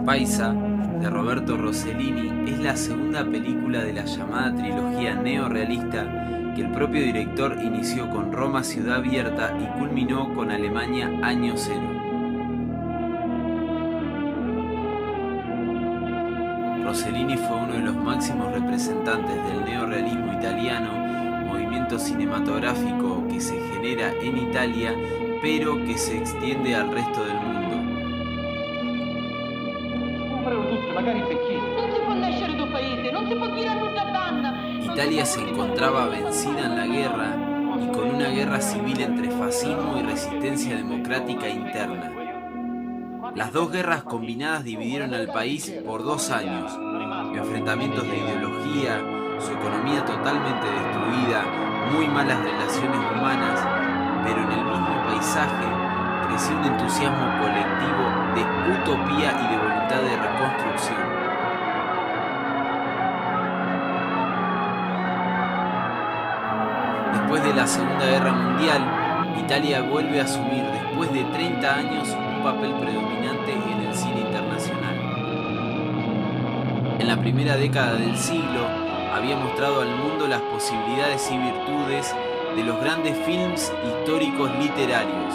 Paisa, de Roberto Rossellini, es la segunda película de la llamada trilogía neorrealista que el propio director inició con Roma Ciudad Abierta y culminó con Alemania Año Cero. Rossellini fue uno de los máximos representantes del neorrealismo italiano, movimiento cinematográfico que se genera en Italia, pero que se extiende al resto del mundo. Italia se encontraba vencida en la guerra y con una guerra civil entre fascismo y resistencia democrática interna. Las dos guerras combinadas dividieron al país por 2 años, enfrentamientos de ideología, su economía totalmente destruida, muy malas relaciones humanas, pero en el mismo paisaje creció un entusiasmo colectivo de utopía y de voluntad de reconstrucción. Después de la Segunda Guerra Mundial, Italia vuelve a asumir, después de 30 años, un papel predominante en el cine internacional. En la primera década del siglo, había mostrado al mundo las posibilidades y virtudes de los grandes films históricos literarios.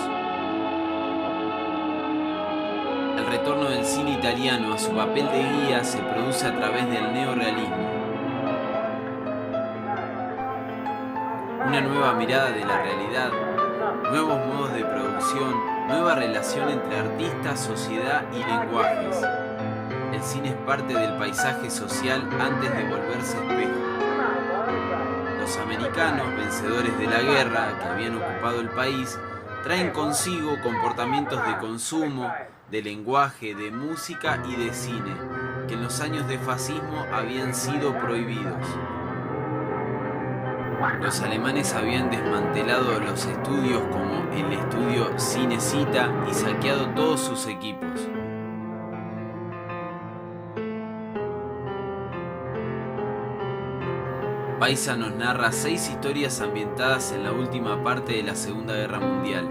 El retorno del cine italiano a su papel de guía se produce a través del neorrealismo. Una nueva mirada de la realidad, nuevos modos de producción, nueva relación entre artistas, sociedad y lenguajes. El cine es parte del paisaje social antes de volverse espejo. Los americanos, vencedores de la guerra que habían ocupado el país, traen consigo comportamientos de consumo, de lenguaje, de música y de cine, que en los años de fascismo habían sido prohibidos. Los alemanes habían desmantelado los estudios como el estudio Cinecittà y saqueado todos sus equipos. Paisa nos narra 6 historias ambientadas en la última parte de la Segunda Guerra Mundial.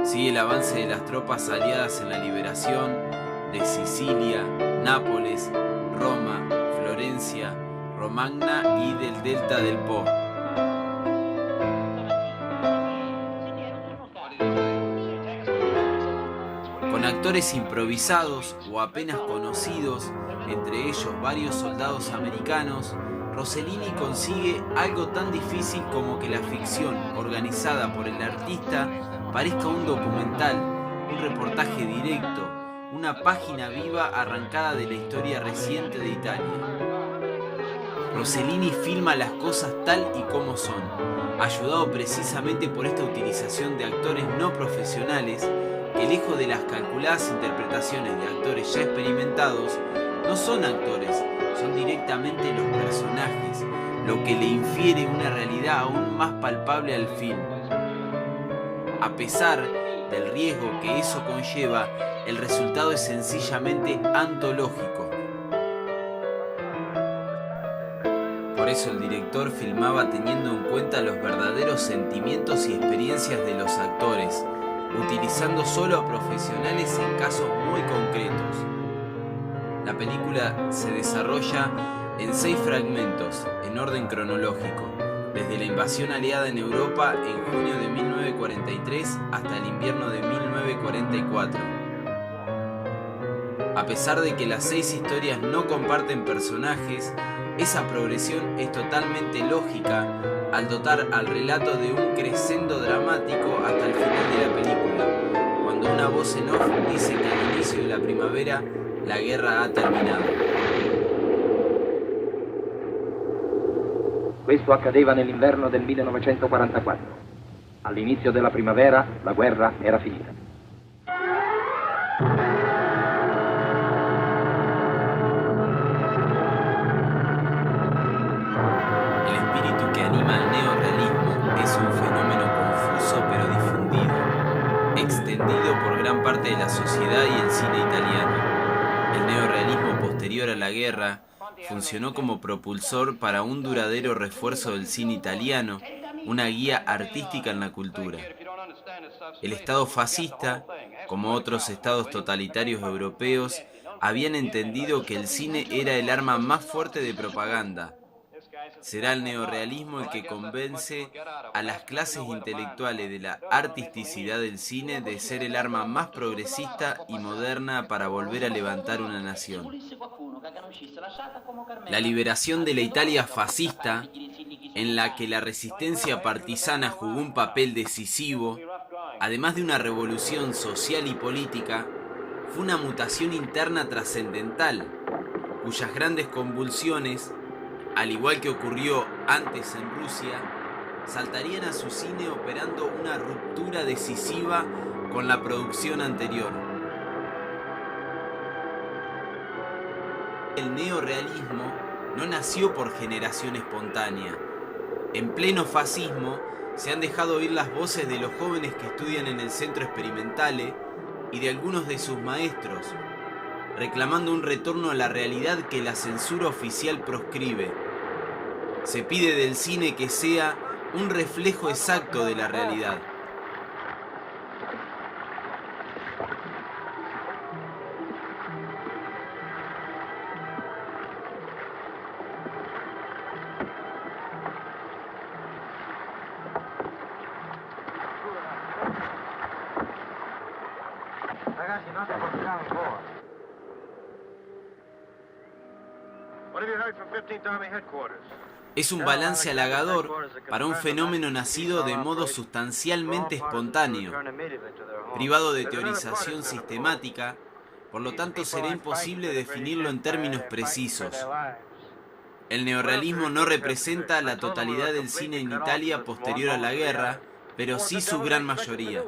Sigue el avance de las tropas aliadas en la liberación de Sicilia, Nápoles, Roma, Florencia, Romagna y del delta del Po. Con actores improvisados o apenas conocidos, entre ellos varios soldados americanos, Rossellini consigue algo tan difícil como que la ficción organizada por el artista parezca un documental, un reportaje directo, una página viva arrancada de la historia reciente de Italia. Rossellini filma las cosas tal y como son, ayudado precisamente por esta utilización de actores no profesionales que, lejos de las calculadas interpretaciones de actores ya experimentados, no son actores, son directamente los personajes, lo que le infiere una realidad aún más palpable al film. A pesar del riesgo que eso conlleva, el resultado es sencillamente antológico. Por eso el director filmaba teniendo en cuenta los verdaderos sentimientos y experiencias de los actores, utilizando solo a profesionales en casos muy concretos. La película se desarrolla en 6 fragmentos, en orden cronológico, desde la invasión aliada en Europa en junio de 1943 hasta el invierno de 1944. A pesar de que las 6 historias no comparten personajes, esa progresión es totalmente lógica al dotar al relato de un crescendo dramático hasta el final de la película, cuando una voz en off dice que al inicio de la primavera la guerra ha terminato. Questo accadeva nell'inverno del 1944. All'inizio della primavera la guerra era finita. El espíritu que anima al neorrealismo es posterior a la guerra, funcionó como propulsor para un duradero refuerzo del cine italiano, una guía artística en la cultura. El Estado fascista, como otros estados totalitarios europeos, habían entendido que el cine era el arma más fuerte de propaganda. Será el neorrealismo el que convence a las clases intelectuales de la artisticidad del cine de ser el arma más progresista y moderna para volver a levantar una nación. La liberación de la Italia fascista, en la que la resistencia partisana jugó un papel decisivo, además de una revolución social y política, fue una mutación interna trascendental, cuyas grandes convulsiones, al igual que ocurrió antes en Rusia, saltarían a su cine operando una ruptura decisiva con la producción anterior. El neorrealismo no nació por generación espontánea. En pleno fascismo se han dejado oír las voces de los jóvenes que estudian en el Centro Experimentale y de algunos de sus maestros, reclamando un retorno a la realidad que la censura oficial proscribe. Se pide del cine que sea un reflejo exacto de la realidad. Es un balance halagador para un fenómeno nacido de modo sustancialmente espontáneo, privado de teorización sistemática, por lo tanto será imposible definirlo en términos precisos. El neorrealismo no representa la totalidad del cine en Italia posterior a la guerra, pero sí su gran mayoría.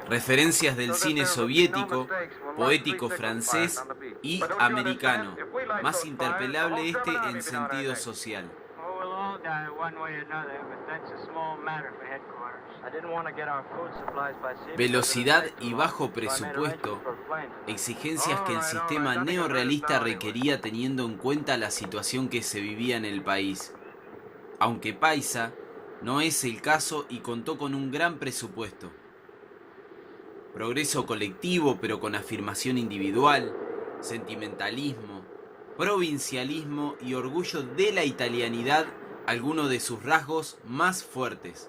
Referencias del cine soviético, poético francés y americano, más interpelable este en sentido social. Velocidad y bajo presupuesto, exigencias que el sistema neorrealista requería teniendo en cuenta la situación que se vivía en el país. Aunque Paisa no es el caso y contó con un gran presupuesto. Progreso colectivo pero con afirmación individual, sentimentalismo, provincialismo y orgullo de la italianidad, algunos de sus rasgos más fuertes.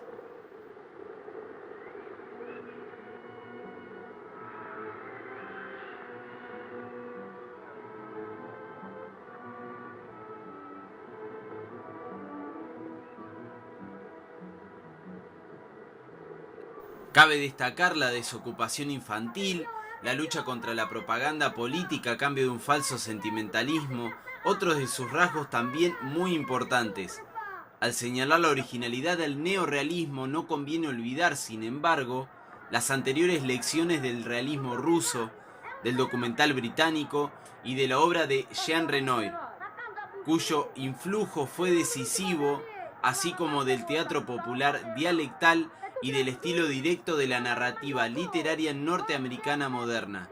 Cabe destacar la desocupación infantil, la lucha contra la propaganda política a cambio de un falso sentimentalismo, otros de sus rasgos también muy importantes. Al señalar la originalidad del neorrealismo no conviene olvidar, sin embargo, las anteriores lecciones del realismo ruso, del documental británico y de la obra de Jean Renoir, cuyo influjo fue decisivo, así como del teatro popular dialectal y del estilo directo de la narrativa literaria norteamericana moderna.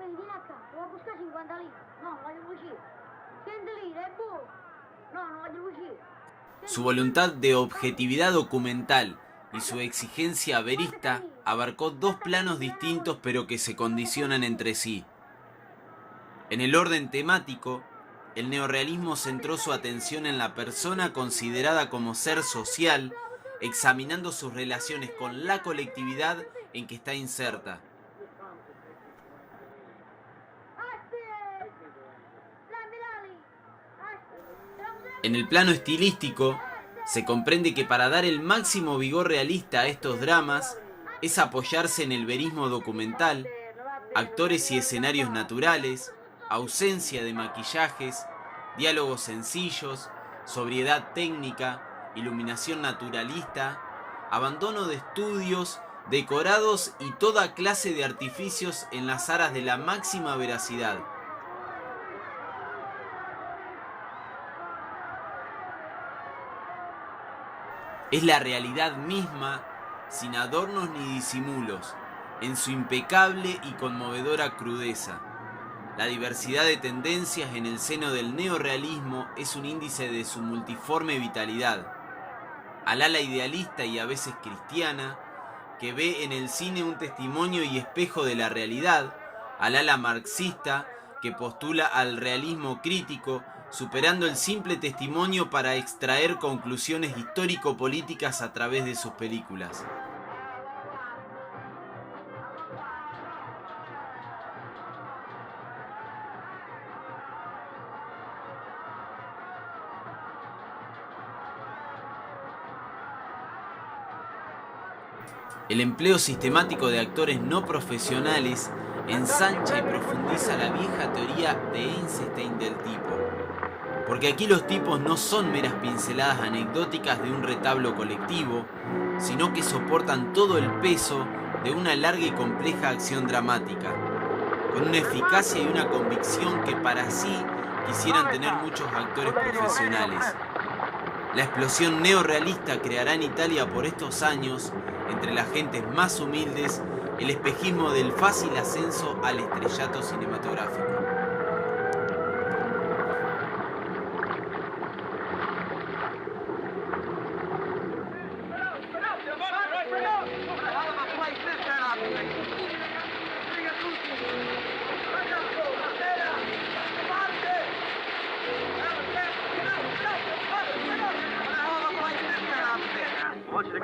Quelli vieni acá, te voy a buscar 50 lire. No, no voglio uscire. 100 lire, è buono. No, no voglio uscire. Su voluntad de objetividad documental y su exigencia verista abarcó dos planos distintos pero que se condicionan entre sí. En el orden temático, el neorrealismo centró su atención en la persona considerada como ser social, examinando sus relaciones con la colectividad en que está inserta. En el plano estilístico, se comprende que para dar el máximo vigor realista a estos dramas, es apoyarse en el verismo documental, actores y escenarios naturales, ausencia de maquillajes, diálogos sencillos, sobriedad técnica, iluminación naturalista, abandono de estudios, decorados y toda clase de artificios en las aras de la máxima veracidad. Es la realidad misma, sin adornos ni disimulos, en su impecable y conmovedora crudeza. La diversidad de tendencias en el seno del neorrealismo es un índice de su multiforme vitalidad. Al ala idealista y a veces cristiana, que ve en el cine un testimonio y espejo de la realidad, al ala marxista, que postula al realismo crítico, superando el simple testimonio para extraer conclusiones histórico-políticas a través de sus películas. El empleo sistemático de actores no profesionales ensancha y profundiza la vieja teoría de Eisenstein del tipo. Porque aquí los tipos no son meras pinceladas anecdóticas de un retablo colectivo, sino que soportan todo el peso de una larga y compleja acción dramática, con una eficacia y una convicción que para sí quisieran tener muchos actores profesionales. La explosión neorrealista creará en Italia por estos años, entre las gentes más humildes, el espejismo del fácil ascenso al estrellato cinematográfico.